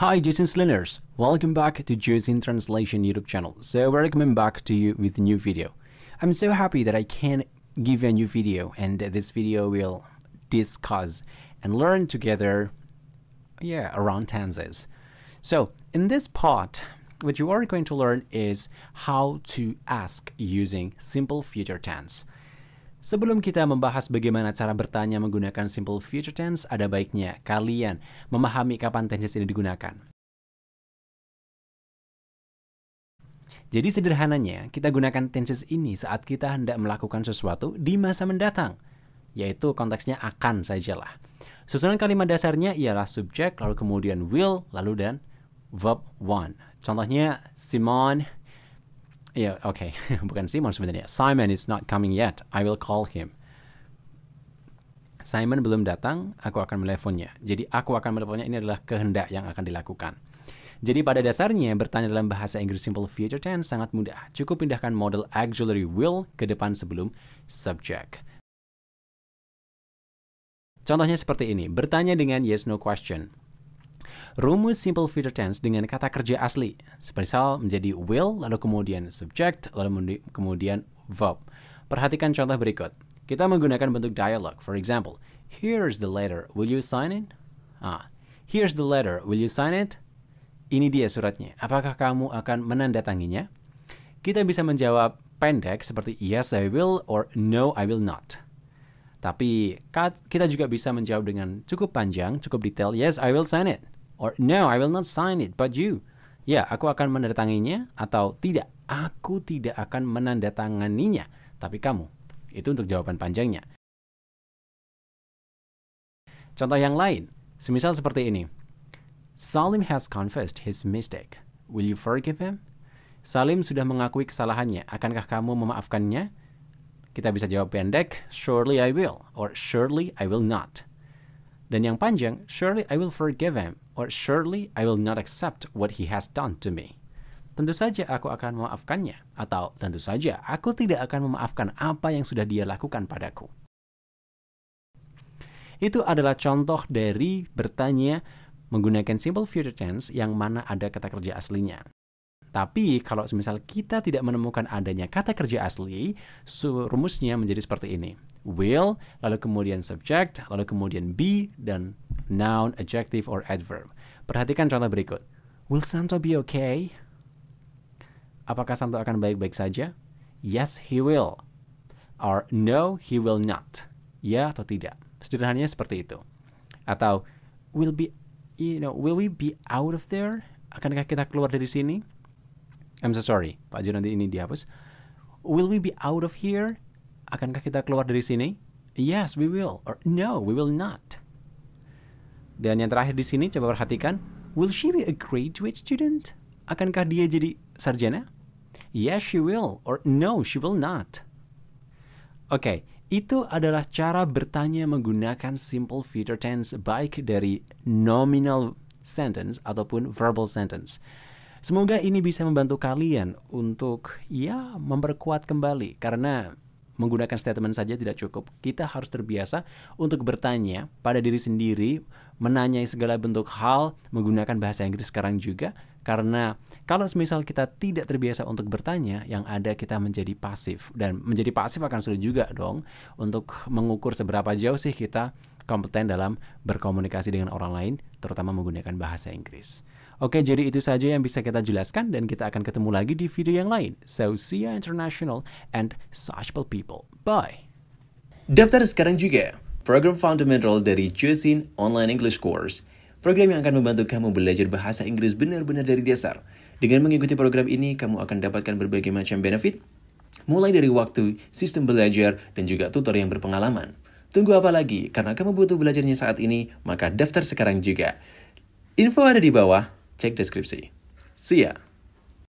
Hi Jason's learners, welcome back to Jason Translation YouTube channel. So we're coming back to you with a new video. I'm so happy that I can give you a new video, and this video will discuss and learn together around tenses. So in this part, what you are going to learn is how to ask using simple future tense. Sebelum kita membahas bagaimana cara bertanya menggunakan simple future tense, ada baiknya kalian memahami kapan tenses ini digunakan. Jadi sederhananya, kita gunakan tenses ini saat kita hendak melakukan sesuatu di masa mendatang, yaitu konteksnya akan sajalah. Susunan kalimat dasarnya ialah subjek, lalu kemudian will, lalu dan verb one. Contohnya, Simon... bukan Simon sebenarnya. Simon is not coming yet. I will call him. Simon belum datang, aku akan meneleponnya. Jadi aku akan meneleponnya ini adalah kehendak yang akan dilakukan. Jadi pada dasarnya bertanya dalam bahasa Inggris simple future tense sangat mudah. Cukup pindahkan model auxiliary will ke depan sebelum subject. Contohnya seperti ini. Bertanya dengan yes no question. Rumus simple future tense dengan kata kerja asli. Semisal menjadi will, lalu kemudian subject, lalu kemudian verb. Perhatikan contoh berikut. Kita menggunakan bentuk dialog. For example, here's the letter, will you sign it? Here's the letter, will you sign it? Ini dia suratnya. Apakah kamu akan menandatanginya? Kita bisa menjawab pendek seperti yes I will or no I will not. Tapi kita juga bisa menjawab dengan cukup panjang, cukup detail. Yes I will sign it. Or no, I will not sign it, but you. Ya, aku akan menandatanganinya, atau tidak, aku tidak akan menandatanganinya, tapi kamu. Itu untuk jawaban panjangnya. Contoh yang lain, semisal seperti ini. Salim has confessed his mistake. Will you forgive him? Salim sudah mengakui kesalahannya. Akankah kamu memaafkannya? Kita bisa jawab pendek, surely I will, or surely I will not. Dan yang panjang, surely I will forgive him, or surely I will not accept what he has done to me. Tentu saja aku akan memaafkannya, atau tentu saja aku tidak akan memaafkan apa yang sudah dia lakukan padaku. Itu adalah contoh dari bertanya menggunakan simple future tense yang mana ada kata kerja aslinya. Tapi kalau semisal kita tidak menemukan adanya kata kerja asli, rumusnya menjadi seperti ini. Will, lalu kemudian subject, lalu kemudian be, dan noun, adjective, or adverb. Perhatikan contoh berikut. Will Santo be okay? Apakah Santo akan baik-baik saja? Yes, he will. Or no, he will not. Ya atau tidak. Sederhananya seperti itu. Atau, will we be out of there? Akankah kita keluar dari sini? I'm so sorry, Pak Jo, nanti ini dihapus. Will we be out of here? Akankah kita keluar dari sini? Yes, we will. Or no, we will not. Dan yang terakhir di sini, coba perhatikan. Will she be a graduate student? Akankah dia jadi sarjana? Yes, she will. Or no, she will not. Oke, itu adalah cara bertanya menggunakan simple future tense baik dari nominal sentence ataupun verbal sentence. Semoga ini bisa membantu kalian untuk memperkuat kembali, karena menggunakan statement saja tidak cukup. Kita harus terbiasa untuk bertanya pada diri sendiri, menanyai segala bentuk hal menggunakan bahasa Inggris sekarang juga, karena kalau semisal kita tidak terbiasa untuk bertanya, yang ada kita menjadi pasif, dan menjadi pasif akan sulit juga dong untuk mengukur seberapa jauh sih kita kompeten dalam berkomunikasi dengan orang lain, terutama menggunakan bahasa Inggris. Oke, jadi itu saja yang bisa kita jelaskan, dan kita akan ketemu lagi di video yang lain. So, see you international and sociable people. Bye! Daftar sekarang juga program fundamental dari Jason Online English Course. Program yang akan membantu kamu belajar bahasa Inggris benar-benar dari dasar. Dengan mengikuti program ini, kamu akan dapatkan berbagai macam benefit, mulai dari waktu, sistem belajar, dan juga tutor yang berpengalaman. Tunggu apa lagi? Karena kamu butuh belajarnya saat ini, maka daftar sekarang juga. Info ada di bawah. Cek deskripsi. See ya!